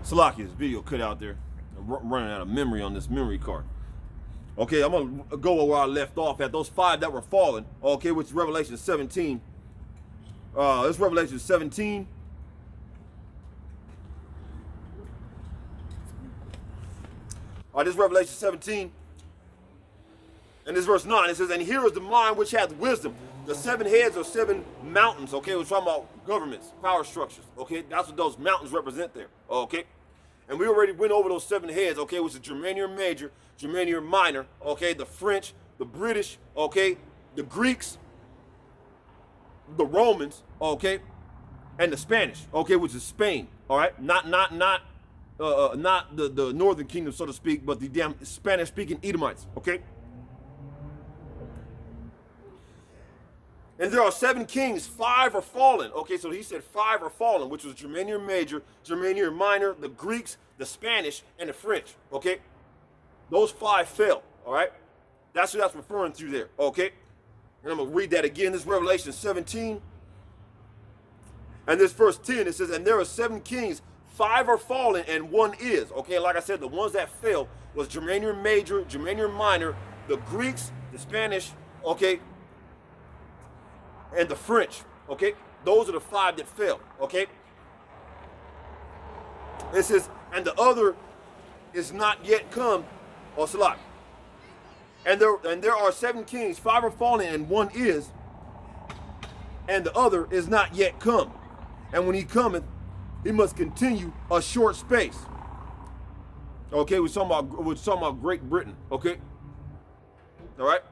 Salakia's video cut out there. I'm running out of memory on this memory card. Okay, I'm going to go where I left off at. Those 5 that were fallen, okay, which is Revelation 17. This Revelation 17. All right, this is Revelation 17. And this verse 9, it says, and here is the mind which hath wisdom. The 7 heads are 7 mountains, okay? We're talking about governments, power structures, okay? That's what those mountains represent there, okay? And we already went over those 7 heads, okay, which is Germanium Major, Germanium Minor, okay? The French, the British, okay? The Greeks, the Romans, okay? And the Spanish, okay, which is Spain, all right? Not the northern kingdom, so to speak, but the damn Spanish-speaking Edomites, okay? And there are 7 kings, 5 are fallen. Okay, so he said 5 are fallen, which was Germanium Major, Germanium Minor, the Greeks, the Spanish, and the French. Okay, those 5 fell. All right, that's what that's referring to there. Okay, and I'm gonna read that again. This is Revelation 17, and this verse 10. It says, "And there are 7 kings, 5 are fallen, and 1 is." Okay, like I said, the ones that fell was Germanium Major, Germanium Minor, the Greeks, the Spanish. Okay. And the French, okay? Those are the 5 that fell, okay? It says, and the other is not yet come, or Salat. And there are 7 kings, 5 are fallen, and 1 is, and the other is not yet come. And when he cometh, he must continue a short space. Okay, we're talking about Great Britain, okay? All right?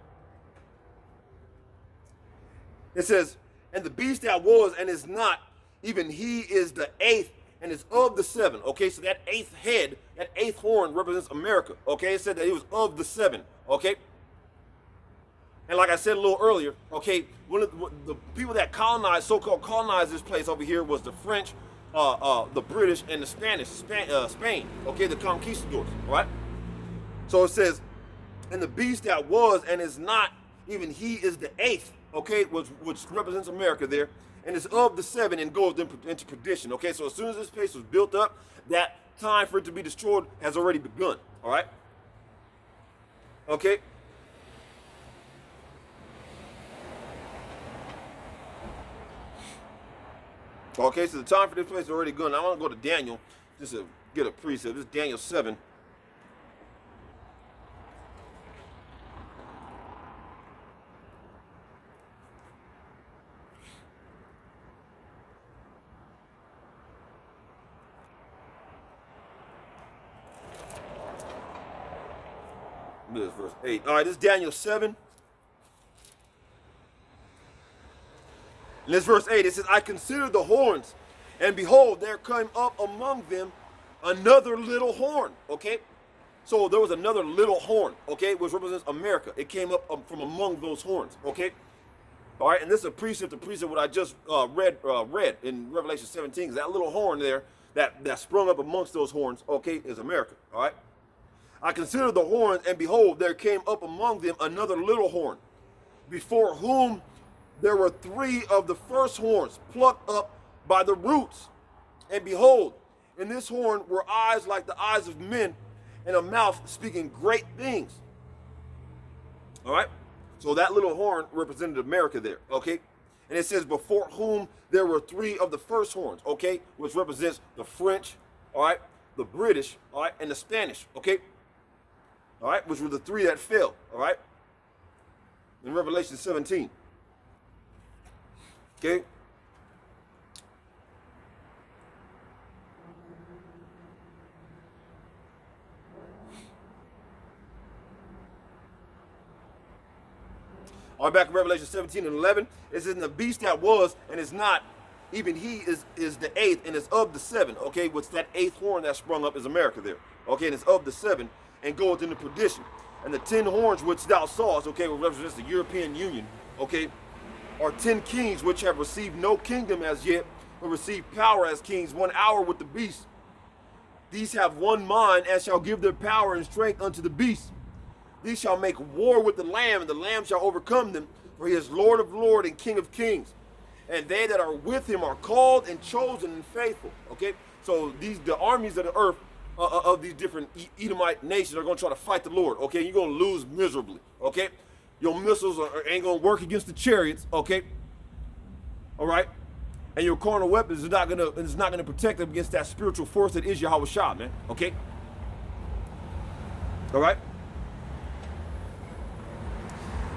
It says, and the beast that was and is not, even he is the 8th and is of the 7. Okay, so that 8th head, that 8th horn represents America. Okay, it said that he was of the 7. Okay, and like I said a little earlier, okay, one of the people that colonized, so-called colonized this place over here was the French, the British, and the Spanish, Spain. Okay, the conquistadors. All right. So it says, and the beast that was and is not, even he is the 8th. Okay, which represents America there, and it's of the 7 and goes into perdition. Okay, so as soon as this place was built up, that time for it to be destroyed has already begun. All right. Okay. Okay, so the time for this place is already begun. I want to go to Daniel just to get a precept. This is Daniel 7. This is verse 8. All right, this is Daniel 7. And this verse 8, it says, I considered the horns, and behold, there came up among them another little horn. Okay? So there was another little horn, okay, which represents America. It came up from among those horns, okay? All right, and this is a precept what I just read in Revelation 17. Because that little horn there that sprung up amongst those horns, okay, is America, all right? I considered the horns, and behold, there came up among them another little horn, before whom there were 3 of the first horns plucked up by the roots. And behold, in this horn were eyes like the eyes of men, and a mouth speaking great things. All right? So that little horn represented America there, okay? And it says, before whom there were 3 of the first horns, okay? Which represents the French, all right? The British, all right? And the Spanish, okay? All right, which were the 3 that fell, all right, in Revelation 17. Okay. All right, back in Revelation 17 and 11, it says, and the beast that was and is not, even he is the 8th and is of the 7. Okay, what's that 8th horn that sprung up is America there. Okay, and it's of the 7. And goeth into perdition. And the 10 horns which thou sawest, okay, which represents the European Union, okay, are 10 kings which have received no kingdom as yet, but received power as kings 1 hour with the beast. These have one mind, and shall give their power and strength unto the beast. These shall make war with the Lamb, and the Lamb shall overcome them, for he is Lord of lords and King of kings. and they that are with him are called and chosen and faithful. Okay, so the armies of the earth of these different Edomite nations are going to try to fight the Lord. Okay, you're going to lose miserably. Okay, your missiles ain't going to work against the chariots. Okay, all right, and your carnal weapons is not gonna protect them against that spiritual force that is Yahweh Shah, man. Okay, all right.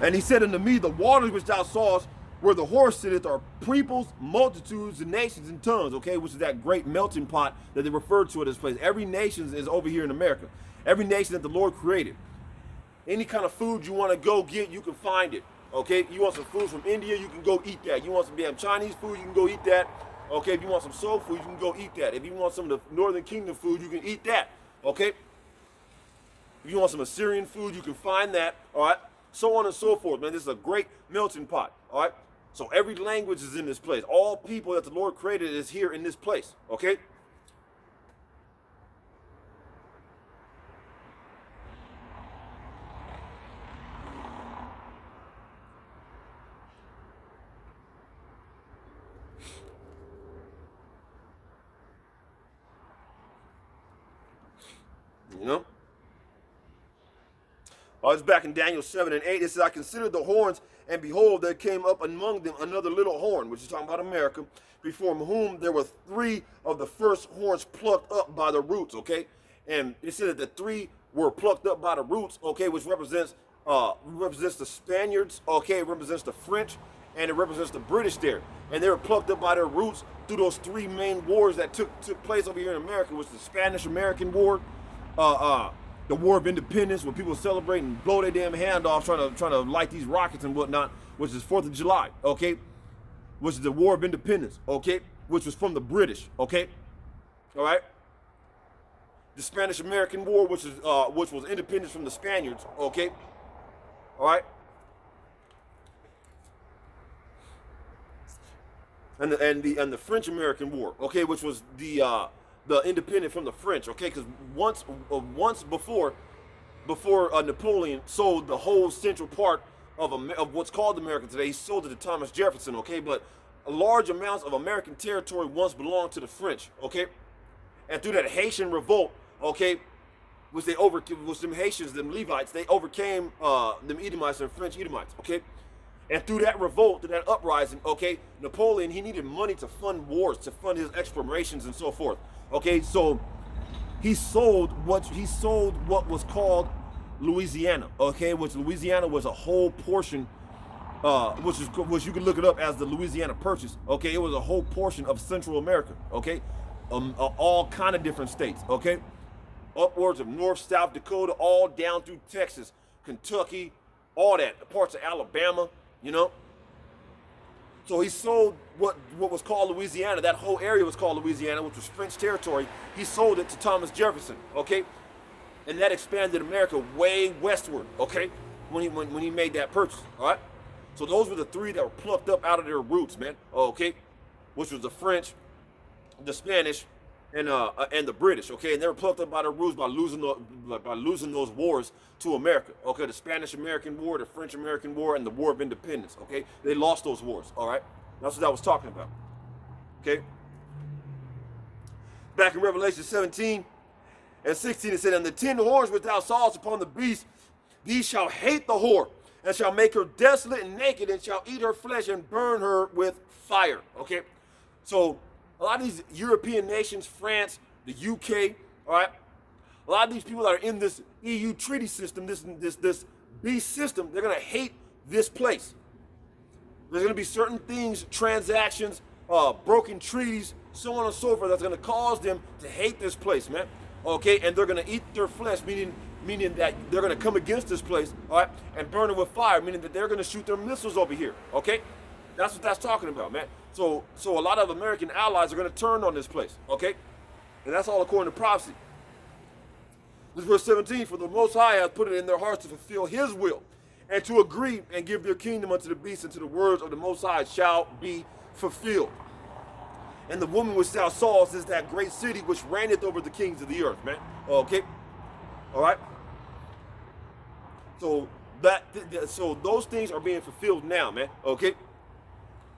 And he said unto me, the waters which thou sawest where the horse sitteth are peoples, multitudes, and nations and tongues, okay, which is that great melting pot that they refer to at this place. Every nation is over here in America. Every nation that the Lord created. Any kind of food you want to go get, you can find it, okay? You want some food from India, you can go eat that. You want some damn Chinese food, you can go eat that. Okay, if you want some soul food, you can go eat that. If you want some of the Northern Kingdom food, you can eat that, okay? If you want some Assyrian food, you can find that, all right? So on and so forth, man. This is a great melting pot, all right? So every language is in this place. All people that the Lord created is here in this place, okay? You know? It's back in Daniel 7 and 8. It says, I considered the horns, and behold, there came up among them another little horn, which is talking about America, before whom there were 3 of the first horns plucked up by the roots, okay? And it said that the 3 were plucked up by the roots, okay, which represents the Spaniards, okay, it represents the French, and it represents the British there. And they were plucked up by their roots through those 3 main wars that took place over here in America, which was the Spanish-American War, the War of Independence, when people celebrate and blow their damn hand off trying to light these rockets and whatnot, which is 4th of July, okay? Which is the War of Independence, okay? Which was from the British, okay? All right? The Spanish-American War, which was independence from the Spaniards, okay? All right? And the French-American War, okay, which was the independent from the French, okay, because once before Napoleon sold the whole central part of what's called America today, he sold it to Thomas Jefferson, okay, but large amounts of American territory once belonged to the French, okay, and through that Haitian revolt, okay, which them Haitians, them Levites, they overcame them Edomites and French Edomites, okay. And through that revolt, through that uprising, okay, Napoleon, he needed money to fund wars, to fund his explorations and so forth. Okay, so he sold what was called Louisiana, okay, which Louisiana was a whole portion, which you can look it up as the Louisiana Purchase, okay, it was a whole portion of Central America, okay, all kind of different states, okay, upwards of North, South Dakota, all down through Texas, Kentucky, all that, parts of Alabama, you know. So he sold what was called Louisiana. That whole area was called Louisiana, which was French territory. He sold it to Thomas Jefferson, okay? And that expanded America way westward, okay? When he made that purchase, all right? So those were the 3 that were plucked up out of their roots, man, okay? Which was the French, the Spanish, and the British, okay? And they were plucked up by their roots by losing those wars to America, okay? The Spanish-American War, the French-American War, and the War of Independence, okay? They lost those wars, all right? That's what I was talking about, okay? Back in Revelation 17 and 16, it said, and the 10 horns which thou sawest upon the beast, these shall hate the whore, and shall make her desolate and naked, and shall eat her flesh and burn her with fire, okay? So a lot of these European nations, France, the UK, all right, a lot of these people that are in this EU treaty system, this beast system, they're going to hate this place. There's going to be certain things, transactions, broken treaties, so on and so forth, that's going to cause them to hate this place, man. Okay, and they're going to eat their flesh, meaning that they're going to come against this place, all right, and burn it with fire, meaning that they're going to shoot their missiles over here, okay? That's what that's talking about, man. So a lot of American allies are going to turn on this place, okay? And that's all according to prophecy. This is verse 17, for the Most High hath put it in their hearts to fulfill his will, and to agree and give their kingdom unto the beast, and to the words of the Most High shall be fulfilled. And the woman which thou sawest is that great city which reigneth over the kings of the earth, man. Okay? All right? So those things are being fulfilled now, man. Okay?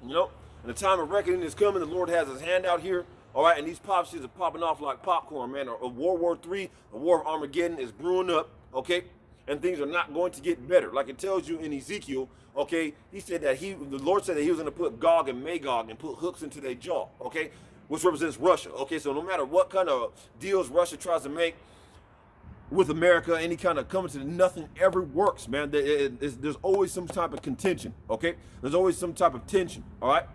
You know? And the time of reckoning is coming. The Lord has his hand out here. All right, and these prophecies are popping off like popcorn, man. World War III, the War of Armageddon is brewing up, okay? And things are not going to get better. Like it tells you in Ezekiel, okay? He said that the Lord said that he was going to put Gog and Magog and put hooks into their jaw, okay? Which represents Russia, okay? So no matter what kind of deals Russia tries to make with America, any kind of coming to nothing ever works, man. There's always some type of contention, okay? There's always some type of tension, all right?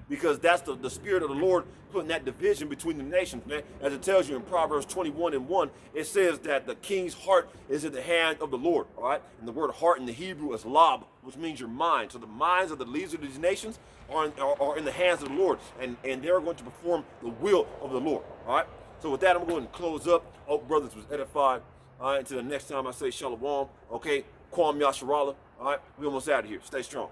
Because that's the spirit of the Lord putting that division between the nations, man. As it tells you in Proverbs 21:1, it says that the king's heart is in the hand of the Lord, all right? And the word heart in the Hebrew is lab, which means your mind. So the minds of the leaders of these nations are in the hands of the Lord, and they're going to perform the will of the Lord, all right? So with that, I'm going to close up. Hope brothers was edified. All right, until the next time I say shalom, okay? Kwam Yasharallah, all right? We almost out of here. Stay strong.